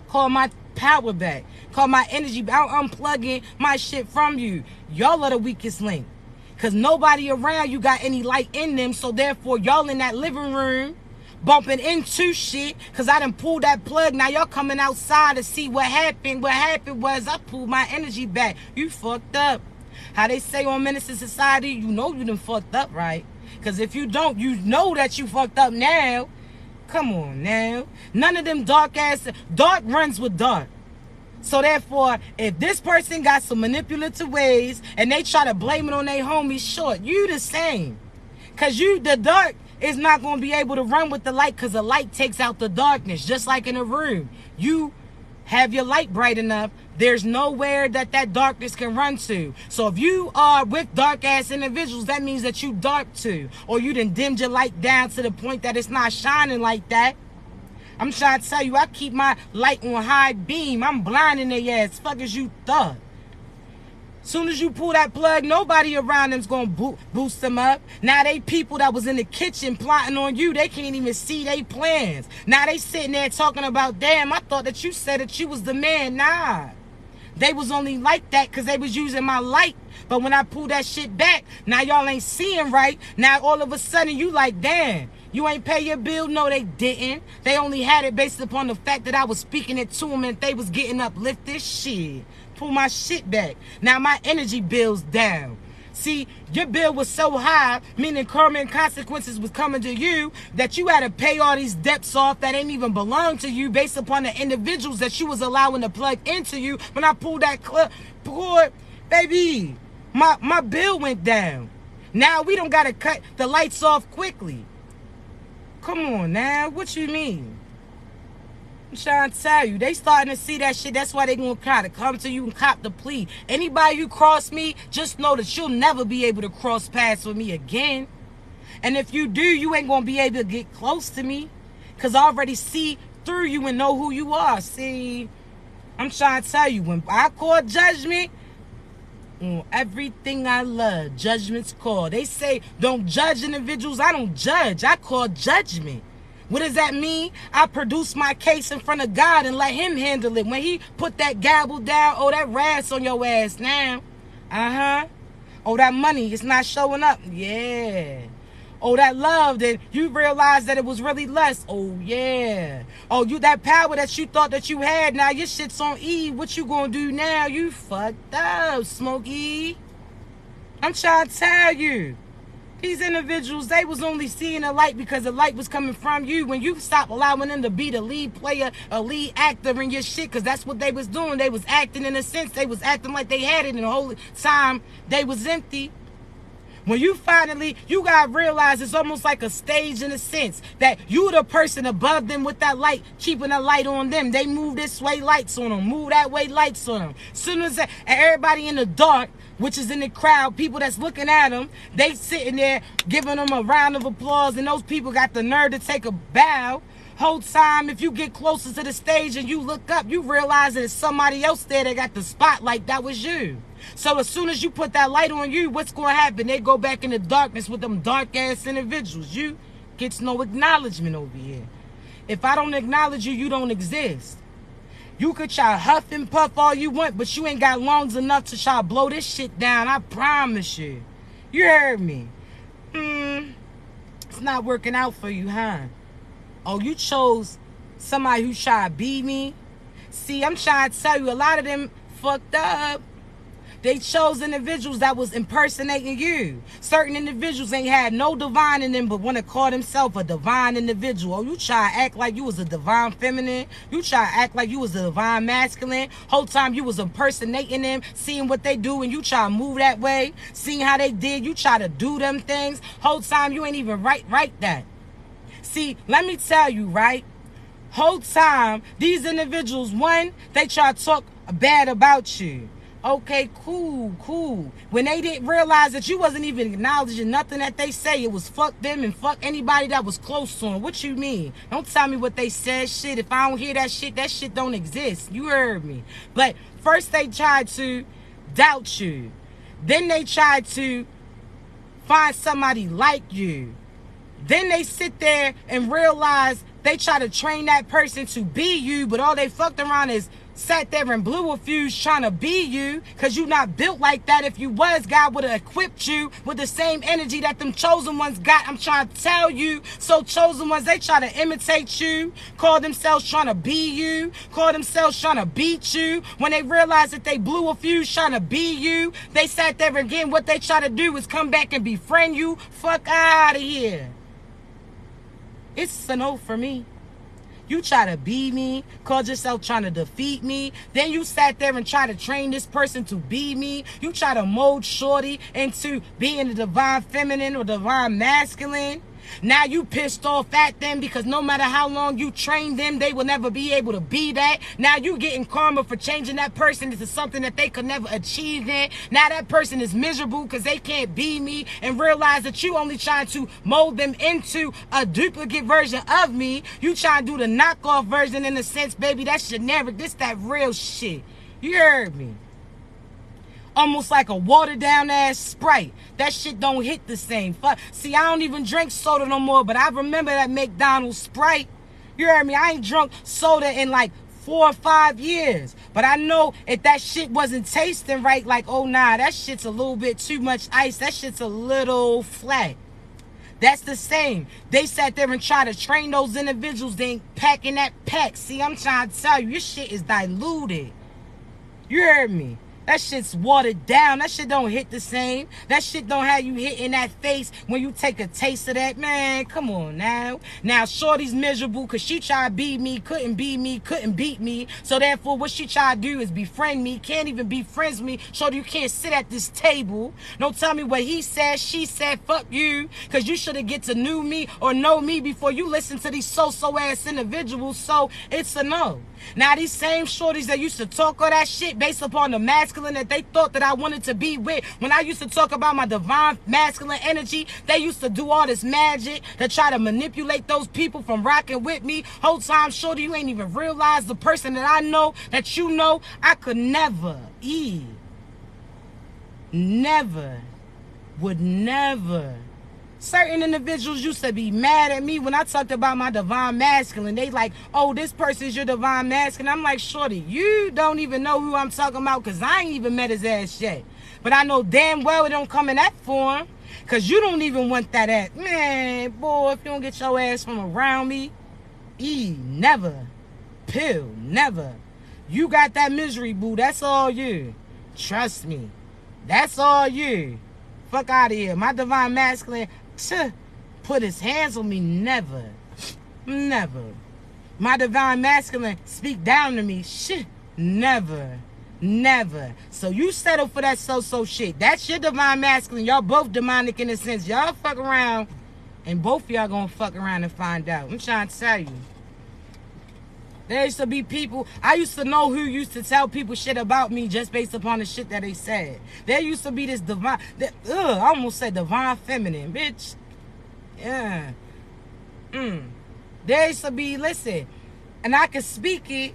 Call my power back. Call my energy back. I'm unplugging my shit from you. Y'all are the weakest link. Because nobody around you got any light in them. So therefore, y'all in that living room bumping into shit, because I done pulled that plug. Now y'all coming outside to see what happened. What happened was I pulled my energy back. You fucked up. How they say on Menace to Society, you know you done fucked up, right? Because if you don't, you know that you fucked up now. Come on now. None of them dark runs with dark. So therefore, if this person got some manipulative ways and they try to blame it on their homies, short, you the same. Because the dark is not going to be able to run with the light, because the light takes out the darkness. Just like in a room, you have your light bright enough, there's nowhere that darkness can run to. So if you are with dark ass individuals, that means that you dark too, or you done dimmed your light down to the point that it's not shining like that. I'm trying to tell you, I keep my light on high beam. I'm blinding their ass. Fuck as you thought. Soon as you pull that plug, nobody around them's gonna boost them up. Now they people that was in the kitchen plotting on you, they can't even see their plans. Now they sitting there talking about, damn, I thought that you said that you was the man. Nah. They was only like that because they was using my light. But when I pull that shit back, now y'all ain't seeing right. Now all of a sudden you like, damn, you ain't pay your bill? No, they didn't. They only had it based upon the fact that I was speaking it to them and they was getting uplifted. Shit. Pull my shit back. Now my energy bill's down. See, your bill was so high, meaning karma and consequences was coming to you, that you had to pay all these debts off that ain't even belong to you based upon the individuals that you was allowing to plug into you. When I pulled that clip, boy, baby, my bill went down. Now we don't gotta cut the lights off quickly. Come on now, what you mean? I'm trying to tell you, they starting to see that shit. That's why they gonna try to come to you and cop the plea. Anybody who cross me, just know that you'll never be able to cross paths with me again. And if you do, you ain't gonna be able to get close to me, because I already see through you and know who you are. See, I'm trying to tell you, when I call judgment on everything I love, judgment's called. They say don't judge individuals. I don't judge. I call judgment. What does that mean? I produce my case in front of God and let him handle it. When he put that gavel down, oh, that rass on your ass now. Oh, that money, it's not showing up. Yeah. Oh, that love, then you realize that it was really less. Oh, yeah. Oh, that power that you thought that you had, now your shit's on E. What you gonna do now? You fucked up, Smokey. I'm trying to tell you. These individuals, they was only seeing the light because the light was coming from you. When you stop allowing them to be the lead player, a lead actor in your shit, because that's what they was doing. They was acting in a sense. They was acting like they had it, and the whole time they was empty. When you finally, you gotta realize it's almost like a stage in a sense that you the person above them with that light, keeping a light on them. They move this way, lights on them. Move that way, lights on them. Soon as that, and everybody in the dark, which is in the crowd, people that's looking at them, they sitting there giving them a round of applause, and those people got the nerve to take a bow. Whole time, if you get closer to the stage and you look up, you realize that it's somebody else there that got the spotlight. That was you. So as soon as you put that light on you, what's going to happen? They go back in the darkness with them dark-ass individuals. You gets no acknowledgement over here. If I don't acknowledge you, you don't exist. You could try huff and puff all you want, but you ain't got lungs enough to try to blow this shit down. I promise you. You heard me. It's not working out for you, huh? Oh, you chose somebody who tried to be me? See, I'm trying to tell you, a lot of them fucked up. They chose individuals that was impersonating you. Certain individuals ain't had no divine in them but want to call themselves a divine individual. Oh, you try to act like you was a divine feminine. You try to act like you was a divine masculine. Whole time you was impersonating them, seeing what they do, and you try to move that way. Seeing how they did, you try to do them things. Whole time you ain't even right that. See, let me tell you, right? Whole time, these individuals, one, they try to talk bad about you. Okay, cool. When they didn't realize that you wasn't even acknowledging nothing that they say, it was fuck them and fuck anybody that was close to them. What you mean? Don't tell me what they said. Shit, if I don't hear that shit don't exist. You heard me. But first they tried to doubt you. Then they tried to find somebody like you. Then they sit there and realize they try to train that person to be you, but all they fucked around is sat there and blew a fuse trying to be you, because you not built like that. If you was, God would have equipped you with the same energy that them chosen ones got. I'm trying to tell you. So chosen ones, they try to imitate you, call themselves trying to be you, call themselves trying to beat you. When they realize that they blew a fuse trying to be you, they sat there again. What they try to do is come back and befriend you. Fuck out of here. It's a no for me. You try to be me, called yourself trying to defeat me. Then you sat there and tried to train this person to be me. You try to mold shorty into being the divine feminine or divine masculine. Now you pissed off at them because no matter how long you train them, they will never be able to be that. Now you getting karma for changing that person into something that they could never achieve in. Now that person is miserable because they can't be me, and realize that you only trying to mold them into a duplicate version of me. You trying to do the knockoff version in a sense, baby. That's generic. This that real shit. You heard me. Almost like a watered down ass Sprite. That shit don't hit the same. See, I don't even drink soda no more, but I remember that McDonald's Sprite. You heard me? I ain't drunk soda in like 4 or 5 years. But I know if that shit wasn't tasting right, like, oh nah, that shit's a little bit too much ice. That shit's a little flat. That's the same. They sat there and tried to train those individuals. They ain't packing that pack. See, I'm trying to tell you, your shit is diluted. You heard me? That shit's watered down. That shit don't hit the same. That shit don't have you hitting that face when you take a taste of that. Man, come on now. Now, shorty's miserable because she tried to be me, couldn't be me, couldn't beat me. So therefore, what she tried to do is befriend me. Can't even be friends with me. Shorty, you can't sit at this table. Don't tell me what he said, she said, fuck you. Because you should have get to know me or know me before you listen to these so-so ass individuals. So it's a no. Now, these same shorties that used to talk all that shit based upon the masculine that they thought that I wanted to be with, when I used to talk about my divine masculine energy, they used to do all this magic to try to manipulate those people from rocking with me. Whole time, shorty, you ain't even realize the person that I know, that you know, I could never, would never. Certain individuals used to be mad at me when I talked about my divine masculine. They like, oh, this person's your divine masculine. I'm like, shorty, you don't even know who I'm talking about, because I ain't even met his ass yet. But I know damn well it don't come in that form, because you don't even want that ass. Man, boy, if you don't get your ass from around me, never. Pill, never. You got that misery, boo. That's all you. Trust me. That's all you. Fuck out of here. My divine masculine put his hands on me. Never. My divine masculine speak down to me. Shit. Never. Never. So you settle for that so-so shit. That's your divine masculine. Y'all both demonic in a sense. Y'all fuck around, and both of y'all gonna fuck around and find out. I'm trying to tell you. There used to be people, I used to know who used to tell people shit about me just based upon the shit that they said. There used to be this divine, I almost said divine feminine, bitch. Yeah. There used to be, listen, and I can speak it,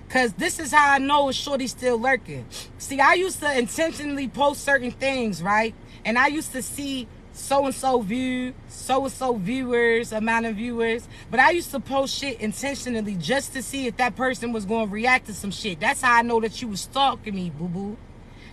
because this is how I know a shorty still lurking. See, I used to intentionally post certain things, right? And I used to see so-and-so view, so-and-so viewers, amount of viewers. But I used to post shit intentionally just to see if that person was going to react to some shit. That's how I know that you was stalking me, boo-boo.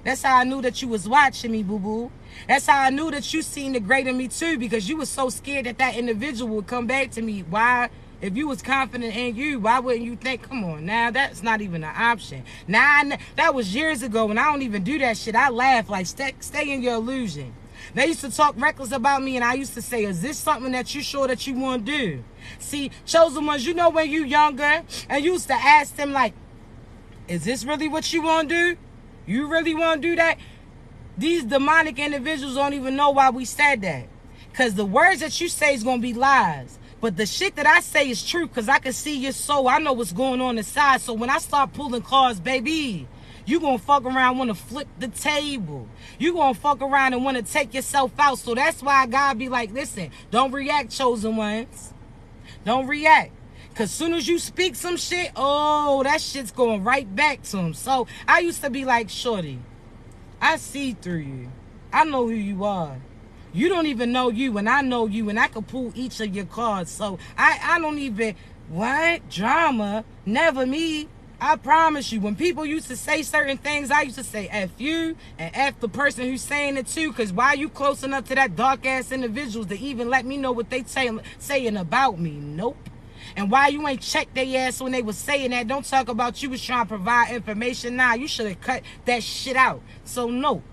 That's how I knew that you was watching me, boo-boo. That's how I knew that you seen the great in me, too, because you was so scared that that individual would come back to me. Why? If you was confident in you, why wouldn't you think, come on, now that's not even an option. Now, that was years ago, and I don't even do that shit. I laugh like, stay in your illusion. They used to talk reckless about me, and I used to say, is this something that you sure that you want to do? See, chosen ones, you know when you younger, and you used to ask them, like, is this really what you want to do? You really want to do that? These demonic individuals don't even know why we said that. Because the words that you say is going to be lies. But the shit that I say is true because I can see your soul. I know what's going on inside. So when I start pulling cards, baby, you going to fuck around want to flip the table. You going to fuck around and want to take yourself out. So that's why God be like, listen, don't react, chosen ones. Don't react. Because soon as you speak some shit, oh, that shit's going right back to him. So I used to be like, shorty, I see through you. I know who you are. You don't even know you, and I know you, and I can pull each of your cards. So I don't even, what? Drama? Never me. I promise you, when people used to say certain things, I used to say F you and F the person who's saying it too, because why you close enough to that dark-ass individuals to even let me know what they saying about me? Nope. And why you ain't checked their ass when they was saying that? Don't talk about you was trying to provide information. Nah, you should have cut that shit out. So no.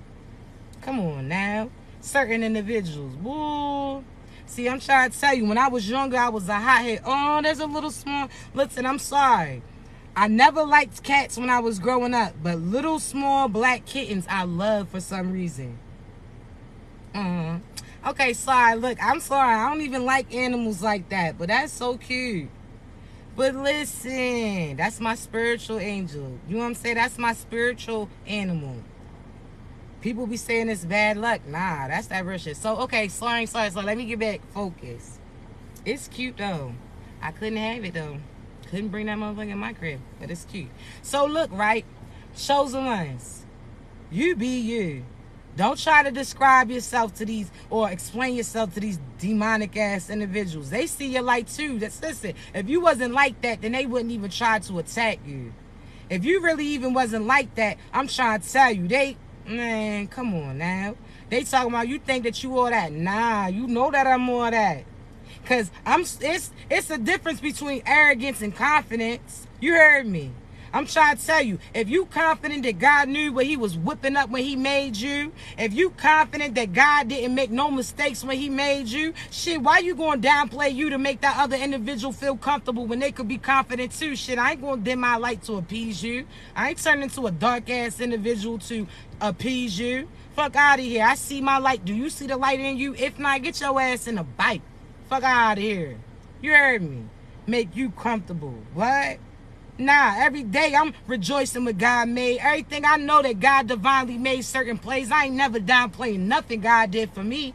Come on now. Certain individuals. Woo. See, I'm trying to tell you, when I was younger, I was a hothead. Oh, there's a little small. Listen, I'm sorry. I never liked cats when I was growing up, but little small black kittens I love for some reason. Okay, sorry. Look, I'm sorry. I don't even like animals like that, but that's so cute. But listen, that's my spiritual angel. You know what I'm saying? That's my spiritual animal. People be saying it's bad luck. Nah, that's that real shit. So, okay, sorry. So let me get back focused. It's cute, though. I couldn't have it, though. Couldn't bring that motherfucker in my crib, but it's cute. So, look, right? Chosen ones. You be you. Don't try to describe yourself to these or explain yourself to these demonic-ass individuals. They see your light, too. Listen, if you wasn't like that, then they wouldn't even try to attack you. If you really even wasn't like that, I'm trying to tell you, man, come on now. They talking about you think that you all that. Nah, you know that I'm all that. Cause it's a difference between arrogance and confidence. You heard me. I'm trying to tell you, if you confident that God knew what he was whipping up when he made you, if you confident that God didn't make no mistakes when he made you, shit, why you going to downplay you to make that other individual feel comfortable when they could be confident too? Shit, I ain't going to dim my light to appease you. I ain't turning into a dark-ass individual to appease you. Fuck out of here. I see my light. Do you see the light in you? If not, get your ass in a bike. Fuck out of here. You heard me. Make you comfortable. What? Nah, every day I'm rejoicing what God made. Everything I know that God divinely made certain plays. I ain't never downplaying nothing God did for me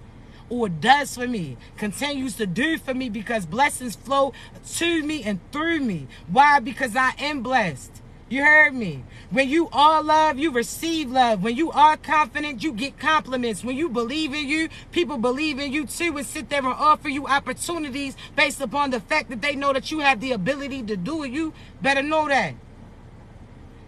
or does for me. Continues to do for me because blessings flow to me and through me. Why? Because I am blessed. You heard me. When you are love, you receive love. When you are confident, you get compliments. When you believe in you, people believe in you too and sit there and offer you opportunities based upon the fact that they know that you have the ability to do it. You better know that.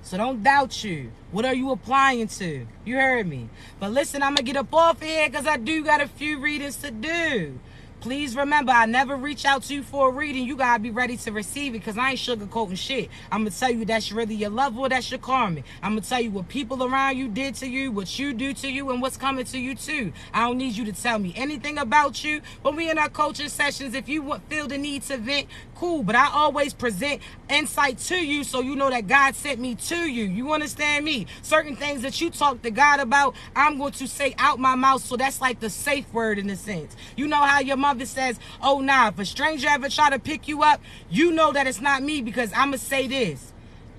So don't doubt you. What are you applying to? You heard me. But listen, I'm going to get up off here because I do got a few readings to do. Please remember, I never reach out to you for a reading. You got to be ready to receive it because I ain't sugarcoating shit. I'm going to tell you that's really your love or that's your karma. I'm going to tell you what people around you did to you, what you do to you, and what's coming to you too. I don't need you to tell me anything about you. When we in our coaching sessions, if you feel the need to vent, cool. But I always present insight to you so you know that God sent me to you. You understand me? Certain things that you talk to God about, I'm going to say out my mouth. So that's like the safe word in a sense. You know how your mother says, oh, nah, if a stranger ever try to pick you up, you know that it's not me because I'm going to say this.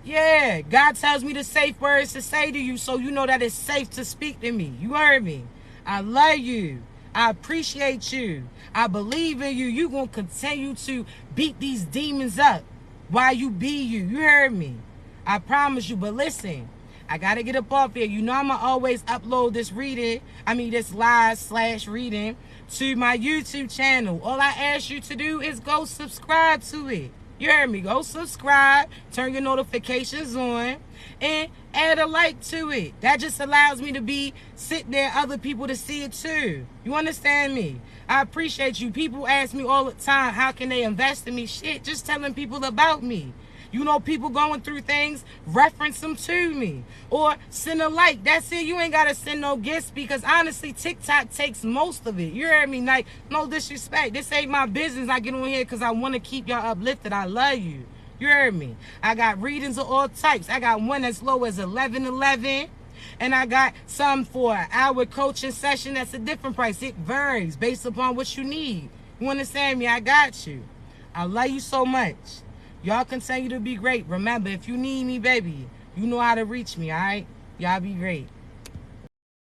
Yeah, God tells me the safe words to say to you so you know that it's safe to speak to me. You heard me? I love you. I appreciate you. I believe in you. You're going to continue to beat these demons up while you be you. You heard me? I promise you. But listen, I got to get up off here. You know I'm going to always upload this this live/reading to my YouTube channel. All I ask you to do is go subscribe to it. You heard me? Go subscribe, turn your notifications on, and add a like to it. That just allows me to be sitting there, other people to see it too. You understand me? I appreciate you. People ask me all the time, how can they invest in me? Shit, just telling people about me. You know, people going through things, reference them to me. Or send a like. That's it. You ain't got to send no gifts because, honestly, TikTok takes most of it. You heard me? Like, no disrespect. This ain't my business. I get on here because I want to keep y'all uplifted. I love you. You heard me? I got readings of all types. I got one as low as $11.11. And I got some for an hour coaching session that's a different price. It varies based upon what you need. You understand me? I got you. I love you so much. Y'all continue to be great. Remember, if you need me, baby, you know how to reach me, all right? Y'all be great.